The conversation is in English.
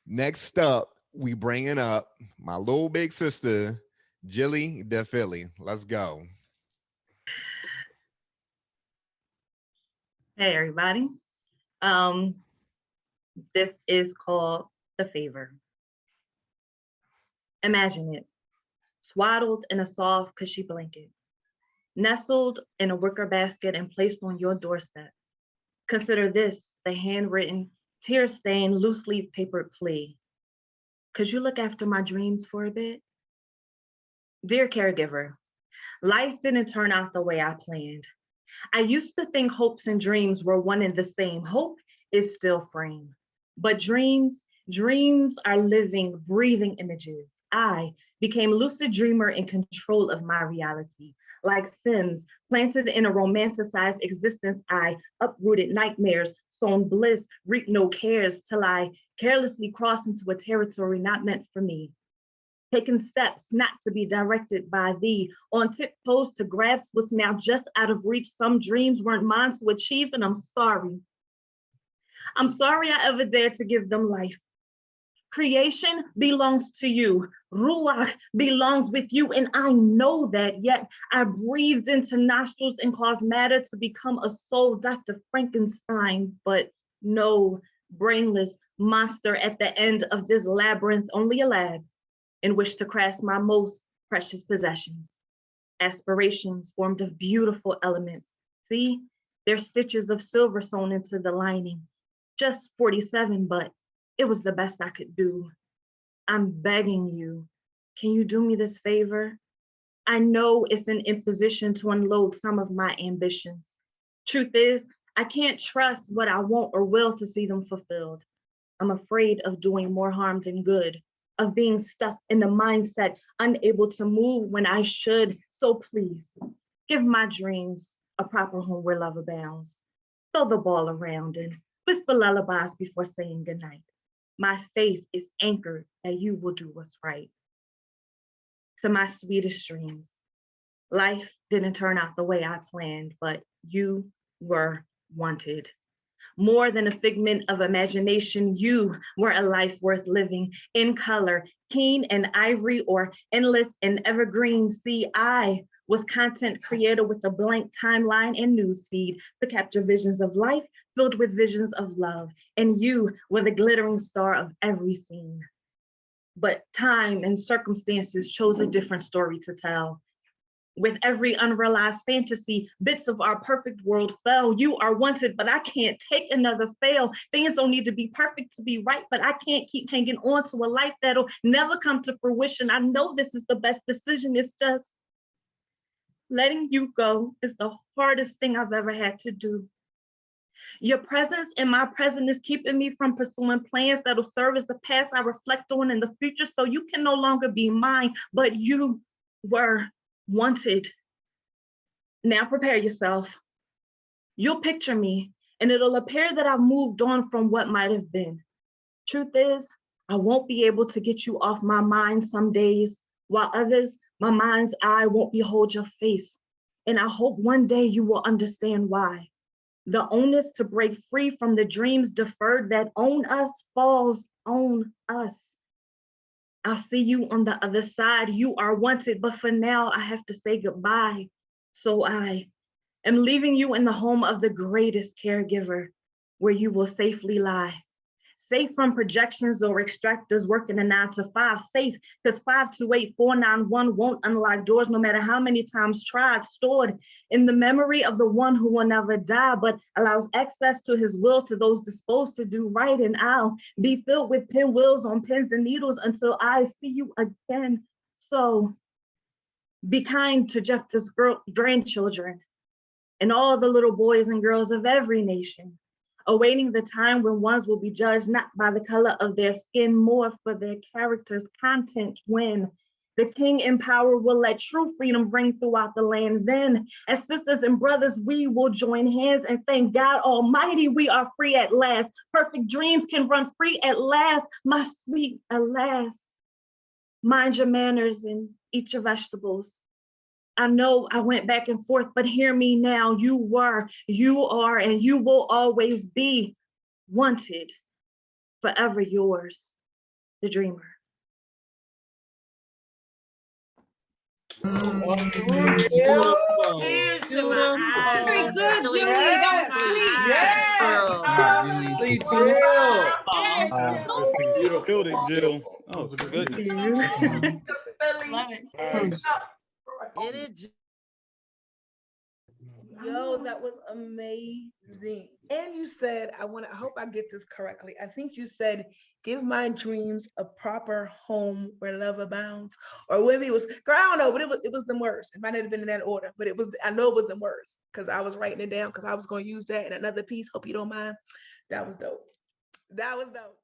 Next up, we bringing up my little big sister, Jilly DePhilly. Let's go. Hey everybody. Um, this is called The Favor. Imagine it, swaddled in a soft cushy blanket, nestled in a wicker basket and placed on your doorstep. Consider this the handwritten, tear-stained, loose-leaf papered plea. Could you look after my dreams for a bit? Dear caregiver, life didn't turn out the way I planned. I used to think hopes and dreams were one and the same. Hope is still frame. But dreams are living, breathing images. I became lucid dreamer in control of my reality. Like Sims, planted in a romanticized existence, I uprooted nightmares, sown bliss, reaped no cares, till I carelessly crossed into a territory not meant for me. Taking steps not to be directed by thee, on tiptoes to grasp what's now just out of reach. Some dreams weren't mine to achieve, and I'm sorry. I'm sorry I ever dared to give them life. Creation belongs to you. Ruach belongs with you, and I know that, yet I breathed into nostrils and caused matter to become a soul, Dr. Frankenstein, but no brainless monster at the end of this labyrinth, only a lab in which to craft my most precious possessions. Aspirations formed of beautiful elements. See, they're stitches of silver sewn into the lining. Just 47, but it was the best I could do. I'm begging you, can you do me this favor? I know it's an imposition to unload some of my ambitions. Truth is, I can't trust what I want or will to see them fulfilled. I'm afraid of doing more harm than good, of being stuck in the mindset, unable to move when I should. So please, give my dreams a proper home where love abounds. Throw the ball around and whisper lullabies before saying goodnight. My faith is anchored that you will do what's right. To my sweetest dreams, life didn't turn out the way I planned, but you were wanted. More than a figment of imagination, you were a life worth living in color, keen and ivory or endless and evergreen. See, I was content creator with a blank timeline and newsfeed to capture visions of life filled with visions of love. And you were the glittering star of every scene. But time and circumstances chose a different story to tell. With every unrealized fantasy, bits of our perfect world fell. You are wanted, but I can't take another fail. Things don't need to be perfect to be right, but I can't keep hanging on to a life that'll never come to fruition. I know this is the best decision. It's just letting you go is the hardest thing I've ever had to do. Your presence in my present is keeping me from pursuing plans that'll serve as the past I reflect on in the future, so you can no longer be mine, but you were wanted. Now prepare yourself. You'll picture me, and it'll appear that I've moved on from what might have been. Truth is, I won't be able to get you off my mind some days, while others, my mind's eye won't behold your face. And I hope one day you will understand why. The onus to break free from the dreams deferred that own us falls on us. I'll see you on the other side. You are wanted, but for now I have to say goodbye. So I am leaving you in the home of the greatest caregiver, where you will safely lie. Safe from projections or extractors working a 9 to 5, safe because 528-491 won't unlock doors no matter how many times tried, stored in the memory of the one who will never die, but allows access to his will to those disposed to do right. And I'll be filled with pinwheels on pins and needles until I see you again. So be kind to Jephthah's grandchildren and all the little boys and girls of every nation, awaiting the time when ones will be judged not by the color of their skin, more for their character's content, when the king in power will let true freedom ring throughout the land. Then, as sisters and brothers, we will join hands and thank God Almighty we are free at last. Perfect dreams can run free at last, my sweet alas. Mind your manners and eat your vegetables. I know I went back and forth, but hear me now. You were, you are, and you will always be wanted, forever yours. the dreamer. Beautiful. Tears to my Beautiful. eyes. Very good, Really Julie. tears That to was my sweet. eyes, Yes. girl. Really Jill. Killed it, Jill. Oh, Thank goodness. you. Love it. Get it, Yo, that was amazing. And you said, I hope I get this correctly. I think you said, give my dreams a proper home where love abounds. Or maybe it was, girl, I don't know, but it was the words. It might not have been in that order, but I know it was the words because I was writing it down because I was going to use that in another piece. Hope you don't mind. That was dope. That was dope.